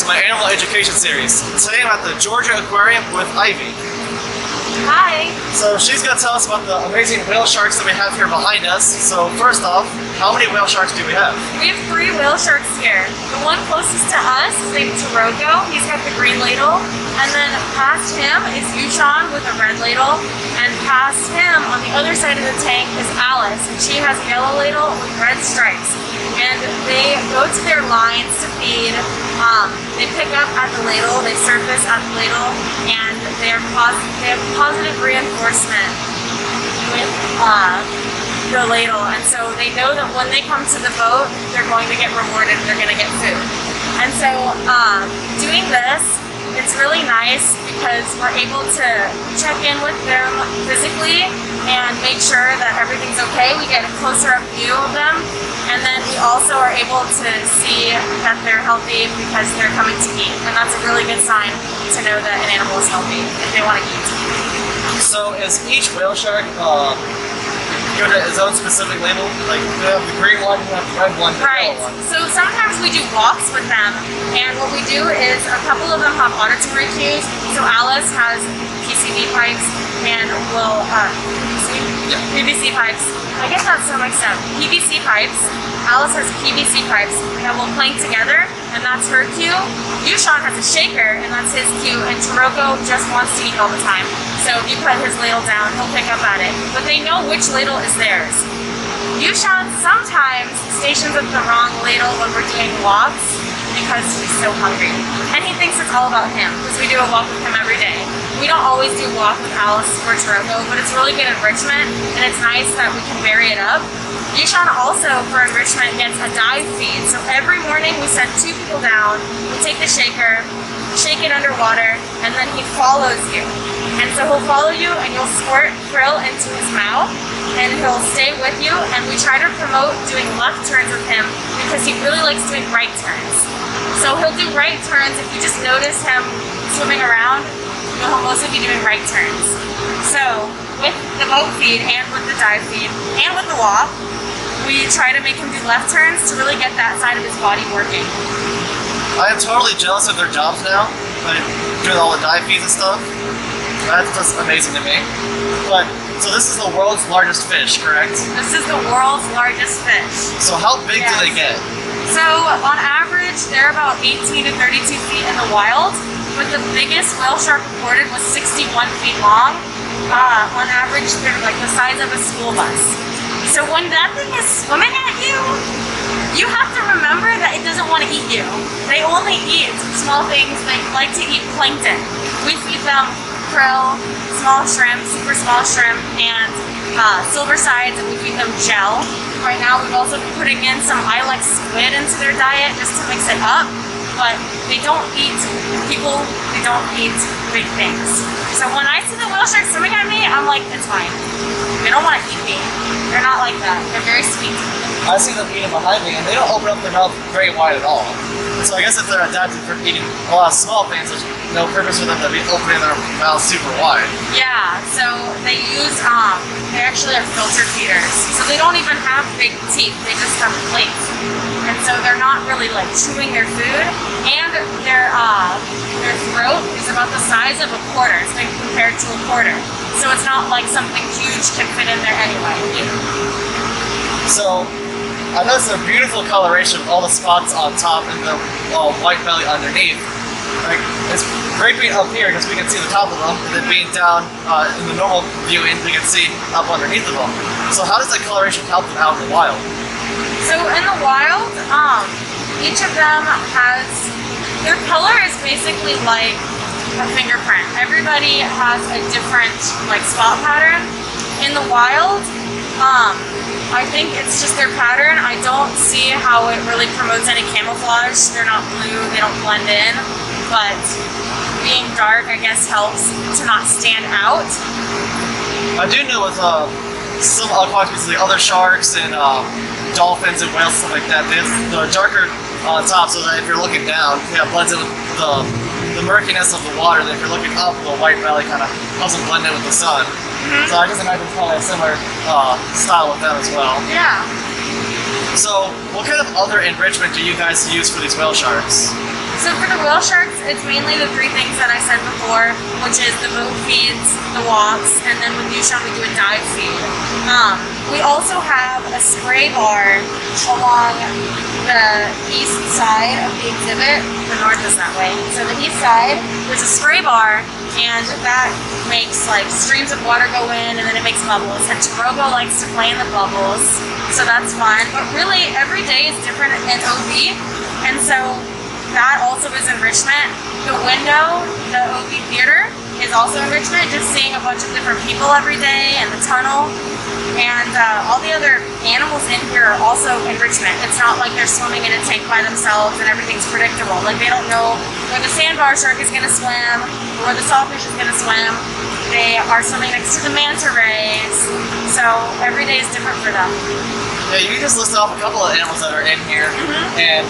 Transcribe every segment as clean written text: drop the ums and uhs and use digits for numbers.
to my animal education series. Today I'm at the Georgia Aquarium with Ivy. Hi. So she's going to tell us about the amazing whale sharks that we have here behind us. So first off, how many whale sharks do we have? We have 3 whale sharks here. The one closest to us is named Shirk. He's got the green ladle. And then past him is Yushan with a red ladle. And past him on the other side of the tank is Alice. And she has a yellow ladle with red stripes. And they go to their lines to feed. They pick up at the ladle, they surface at the ladle, and they have positive reinforcement with the ladle. And so they know that when they come to the boat, they're going to get rewarded, they're going to get food. And so doing this, it's really nice because we're able to check in with them physically and make sure that everything's okay. We get a closer up view of them, and then we also are able to see that they're healthy because they're coming to eat, and that's a really good sign to know that an animal is healthy if they want to eat. So is each whale shark given its own specific label? Like, we have the green one, we have the red one, the yellow one. So sometimes we do walks with them, and what we do is a couple of them have auditory cues. So Alice has PCV pipes and will PVC pipes. I get that so mixed up. PVC pipes. Alice has PVC pipes that will clank together, and that's her cue. Yushan has a shaker, and that's his cue, and Taroko just wants to eat all the time. So if you put his ladle down, he'll pick up at it. But they know which ladle is theirs. Yushan sometimes stations at the wrong ladle when we're doing walks because he's so hungry. And he thinks it's all about him because we do a walk with him every day. We don't always do walk with Alice or Taroko, but it's really good enrichment, and it's nice that we can vary it up. Yushan also, for enrichment, gets a dive feed. So every morning we send 2 people down, we take the shaker, shake it underwater, and then he follows you. And so he'll follow you and you'll squirt krill into his mouth and he'll stay with you, and we try to promote doing left turns with him because he really likes doing right turns. So he'll do right turns. If you just notice him swimming around, he'll mostly be doing right turns. So with the boat feed and with the dive feed and with the walk, we try to make him do left turns to really get that side of his body working. I am totally jealous of their jobs now, like doing all the dive feeds and stuff. That's just amazing to me. But, so this is the world's largest fish, correct? This is the world's largest fish. So how big do they get? So on average, they're about 18 to 32 feet in the wild, but the biggest whale shark reported was 61 feet long. On average, they're like the size of a school bus. So when that thing is swimming at you, you have to remember that it doesn't want to eat you. They only eat small things. They like to eat plankton. We feed them krill, small shrimp, super small shrimp, and silver sides, and we feed them gel. Right now we've also been putting in some ilex squid into their diet just to mix it up. But they don't eat people, they don't eat big things. So when I see the whale sharks swimming at me, I'm like, it's fine. They don't want to eat me. They're not like that. They're very sweet. I see them eating behind me, and they don't open up their mouth very wide at all. So I guess if they're adapted for eating a lot of small things, there's no purpose for them to be opening their mouth super wide. Yeah, so they use, they actually are filter feeders. So they don't even have big teeth, they just have plates. And so they're not really like chewing their food, and their throat is about the size of a quarter. It's maybe compared to a quarter. So it's not like something huge can fit in there anyway. So I noticed a beautiful coloration of all the spots on top and the white belly underneath. Like, it's great being up here because we can see the top of them, and then being down in the normal viewing, we can see up underneath of them. So how does that coloration help them out in the wild? So in the wild, each of them has, their color is basically like a fingerprint. Everybody has a different like spot pattern. In the wild, I think it's just their pattern. I don't see how it really promotes any camouflage. They're not blue, they don't blend in, but being dark, I guess, helps to not stand out. I do know with some aquatic species, like other sharks and dolphins and whales, stuff like that, they're darker on top, so that if you're looking down, it blends in with the murkiness of the water. That if you're looking up, the white belly kind of helps them blend in with the sun. So I just imagine it's probably a similar style with them as well. Yeah. So what kind of other enrichment do you guys use for these whale sharks? So for the whale sharks, it's mainly the three things that I said before, which is the boat feeds, the walks, and then with Yushan we do a dive feed. We also have a spray bar along the east side of the exhibit. The north is that way. So the east side, there's a spray bar, and that makes like streams of water go in, and then it makes bubbles. And Chirogo likes to play in the bubbles, so that's fun. But really, every day is different in OB, and so that also is enrichment. The window, the OB theater, is also enrichment, just seeing a bunch of different people every day, and the tunnel. And all the other animals in here are also enrichment. It's not like they're swimming in a tank by themselves and everything's predictable. Like they don't know where the sandbar shark is going to swim or where the sawfish is going to swim. They are swimming next to the Manta Rays. So every day is different for them. Yeah, you just listed off a couple of animals that are in here. And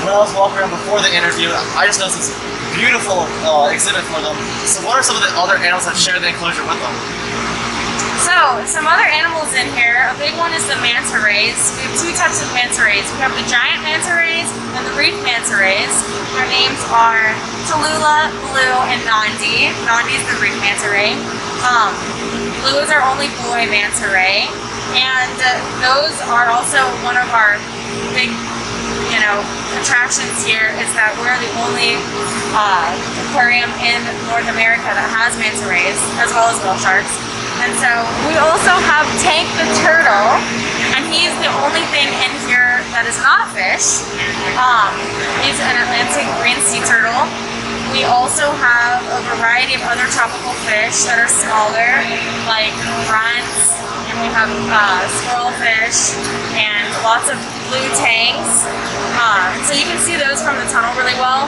when I was walking around before the interview, I just noticed this beautiful exhibit for them. So what are some of the other animals that share the enclosure with them? So, some other animals in here, a big one is the Manta Rays. We have two types of Manta Rays. We have the giant Manta Rays and the reef Manta Rays. Their names are Tallulah, Blue, and Nandi. Nandi is the reef Manta Ray. Blue is our only boy Manta Ray. And those are also one of our big, attractions here, is that we're the only aquarium in North America that has Manta Rays, as well as whale sharks. And so we also have Tank the turtle, and he's the only thing in here that is not a fish. He's an Atlantic green sea turtle. We also have a variety of other tropical fish that are smaller, like runts, and we have squirrelfish, and lots of blue tanks. So you can see those from the tunnel really well.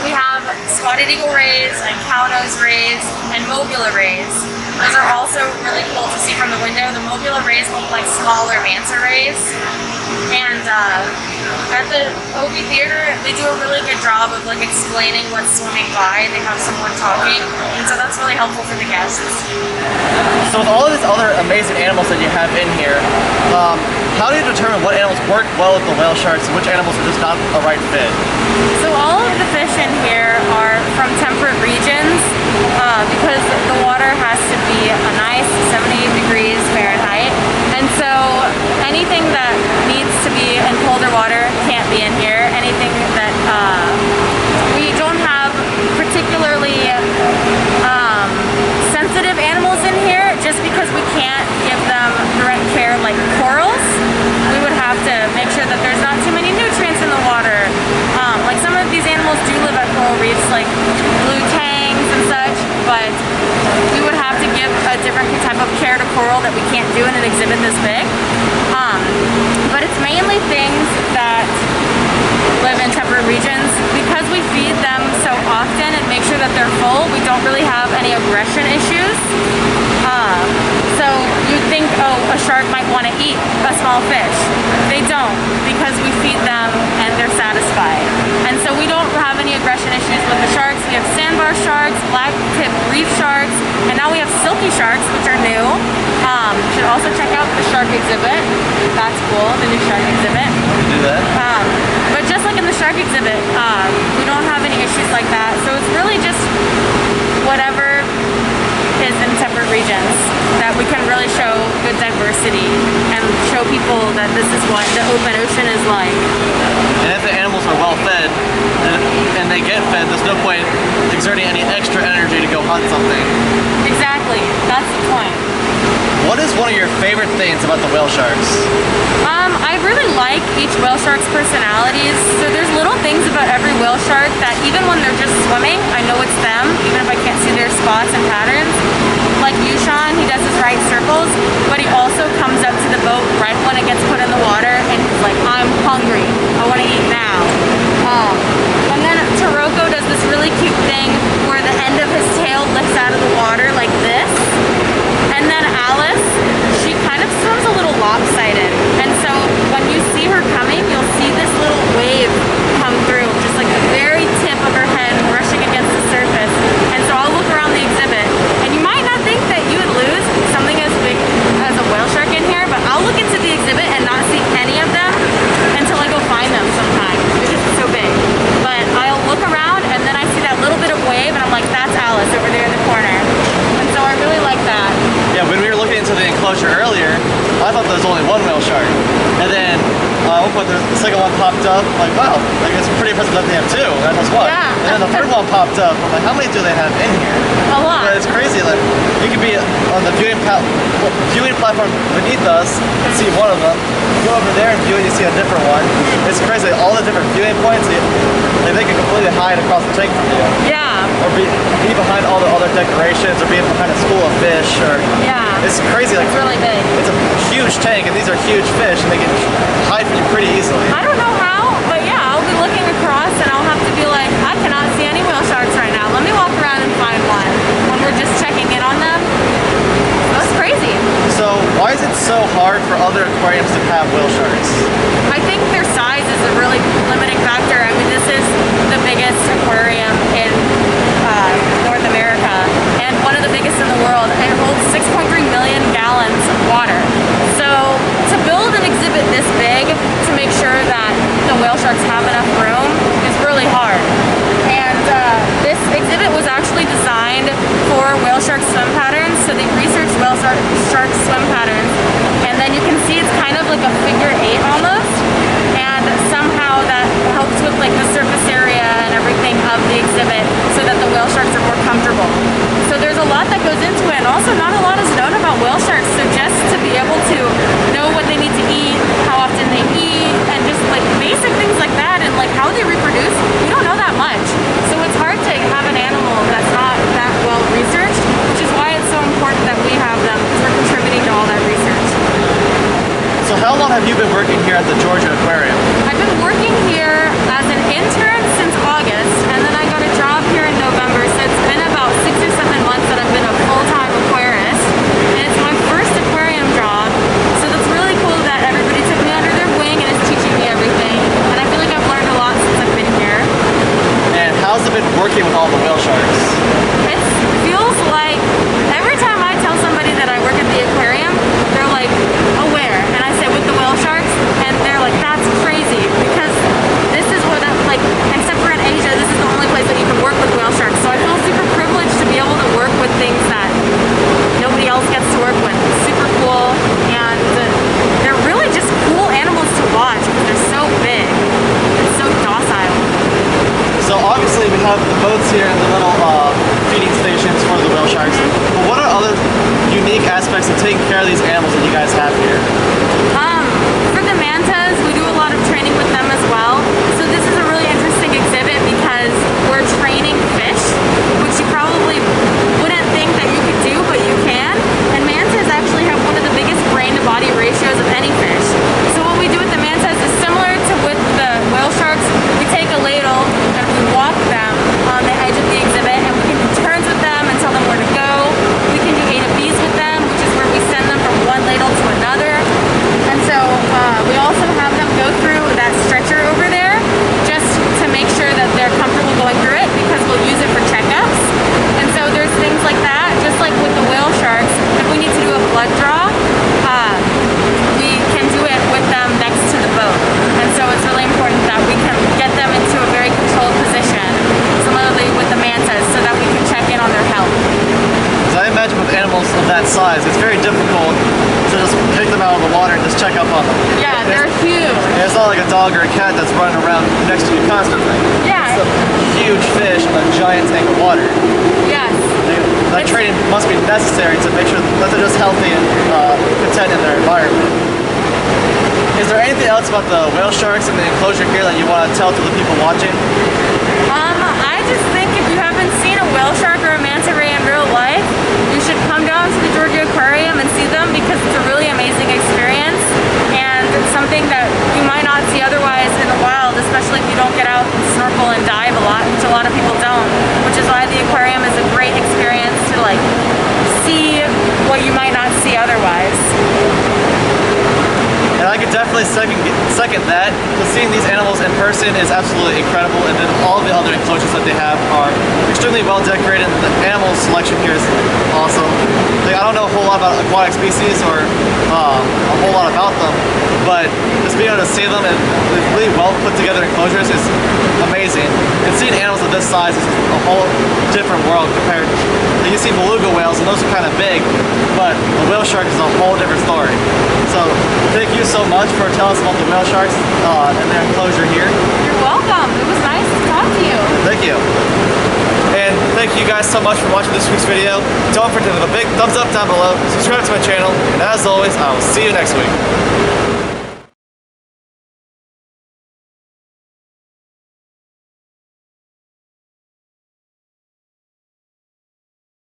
We have spotted eagle rays and cownose rays and mobula rays. Those are also really cool to see from the window. The mobula rays look like smaller manta rays. And at the OB Theater, they do a really good job of explaining what's swimming by. They have someone talking, and so that's really helpful for the guests. So with all of these other amazing animals that you have in here, how do you determine what animals work well with the whale sharks and which animals are just not a right fit? So all of the fish in here are from temperate regions because the water has to be a nice 78 degrees Fahrenheit. And so anything that needs to be in colder water can't be in here. Anything that we don't have particularly sensitive animals in here, just because we can't give them direct care like corals. We would have to make sure that there's not too many nutrients in the water. Like some of these animals do live at coral reefs, like blue tangs and such, but we would have to give a different type of care to coral that we can't do in an exhibit this big. But it's mainly things that live in temperate regions. Because we feed them so often and make sure that they're full, we don't really have any aggression issues. So you'd think, oh, a shark might want to eat a small fish. They don't, because we feed them and they're satisfied. And so we don't have any aggression issues with the sharks. We have sandbar sharks, black-tip reef sharks, and now we have silky sharks, which are new. You should also check out the shark exhibit. That's cool, the new shark exhibit. Do that. But just like in the shark exhibit, we don't have any issues like that. So it's really just whatever is in temperate regions that we can really show good diversity and show people that this is what the open ocean is like. And if the animals are well fed and they get fed, there's no point exerting any extra energy to go hunt something. Exactly, that's the point. What is one of your favorite things about the whale sharks? I really like each whale shark's personalities. So there's little things about every whale shark that even when they're just swimming, I know it's them, even if I can't see their spots and patterns. Like Yushan, he does his right circles, but he also comes up to the boat right when it gets put in the water, and he's like, I'm hungry, I want to eat now. And then Taroko does this really cute thing where the end of his tail lifts out of the water like this. And then Alice, she kind of swims a little lopsided. And so when you see her coming, you'll see this little wave come through, just like the very tip of her head brushing against the surface. And so I'll look around the exhibit, and you might not think that you would lose something as big as a whale shark in here, but I'll look into the exhibit and not see any of them until I go find enclosure earlier, I thought there was only one whale shark. And then at one point the second one popped up, like, wow, like it's pretty impressive that they have two, and that's one. Yeah. And then the third one popped up, I'm like, how many do they have in here? A lot. But it's crazy, like, you could be on the viewing platform beneath us and see one of them. Go over there and view it, you see a different one. It's crazy, like, all the different viewing points, like, they can completely hide across the tank from you. Yeah. Or be behind all the other decorations, or be behind a school of fish, or Yeah. it's crazy. Like It's really big. it's a huge tank, and these are huge fish, and they can hide from you pretty easily. I don't know how, but yeah, I'll be looking across and I'll have to be like, I cannot see any whale sharks right now. Let me walk around and find one when we're just checking in on them. That's crazy. So why is it so hard for other aquariums to have whale sharks? I think their size is a really limiting factor. I mean, this is the biggest aquarium in North America and one of the biggest in the world. It holds 6.3 million gallons of water. So to build an exhibit this big to make sure that the whale sharks have enough room is really hard. And this exhibit was actually designed for whale shark swim patterns. So they researched whale shark swim patterns, and then you can see it's kind of like a figure 8 almost. And somehow that helps with like the surface area and everything of the exhibit so that the whale sharks are more comfortable. So there's a lot that goes into it, and also not a lot is known about whale sharks. So just to be able to know what they need to eat, how often they eat, and just like basic things like that, and like how they reproduce, we don't know that much. So it's hard to have an animal that's not that well researched, which is why it's so important that we have them, because we're contributing to all that research. So how long have you been working here at the Georgia Aquarium? I've been working here as an intern since August, and then I got a job here in November, so it's been about 6 or 7 months that I've been a full-time aquarist, and it's my first aquarium job, so that's really cool that everybody took me under their wing and is teaching me everything, and I feel like I've learned a lot since I've been here. And how's it been working with all the whale sharks? It feels like every time I tell somebody that I work at the aquarium, they're like, oh, where? And I say, with the whale sharks, and they're like, that's crazy, because this is what I'm like, except for in Asia, this is the only place that you can work with whale sharks, so I feel super privileged to be able to work with things that nobody else gets to work with. It's super cool, and they're really just cool animals to watch, because they're so big, and so docile. So obviously we have the boats here and the little feeding stations for the whale sharks. But what are other unique aspects of taking care of these animals that you guys have here? For the mantas, we do a lot of training with them as well. So this is a really interesting exhibit because we're training fish, which you probably wouldn't think that you could do, but you can. And mantas actually have one of the biggest brain-to-body ratios of any fish. So what we do with the mantas is similar to with the whale sharks. We take a ladle and we walk them on the edge of the exhibit, and we can do turns with them and tell them where to go. We can do A to B's with them, which is where we send them from one ladle to another. And so we also have them go through that stretcher over there just to make sure that they're comfortable going through it, because we'll use it for checkups. And so there's things like that, just like with the whale sharks. If we need to do a blood draw, we can do it with them next to the boat. And so it's really important that we can get them into a very controlled position, similarly with the mantas, so that we can check in on their health. Because I imagine with animals of that size, it's very difficult to just pick them out of the water and just check up on them. Yeah, they're huge. It's not like a dog or a cat that's running around next to you constantly. Yeah. It's a huge fish in a giant tank of water. Yes. That training must be necessary to make sure that they're just healthy and content in their environment. Is there anything else about the whale sharks and the enclosure here that you want to tell to the people watching? I just think if you haven't seen a whale shark or a manta ray in real life, you should come down to the Georgia Aquarium and see them, because it's a really amazing experience and something that you might not see otherwise in the wild, especially if you don't get out and snorkel and dive a lot, which a lot of people don't, which is why the aquarium is a great experience to like see what you might not see otherwise. And I could definitely second that, because seeing these animals in person is absolutely incredible, and then all the other enclosures that they have are extremely well decorated, and the animal selection here is awesome. Like, I don't know a whole lot about aquatic species or a whole lot about them, but just being able to see them in really well put together enclosures is amazing. And seeing animals of this size is a whole different world compared to, you see beluga whales, and those are kind of big, but the whale shark is a whole different story. So thank you so much for telling us about the whale sharks and their enclosure here. You're welcome. It was nice to talk to you. Thank you. And thank you guys so much for watching this week's video. Don't forget to give a big thumbs up down below, subscribe to my channel, and as always, I will see you next week.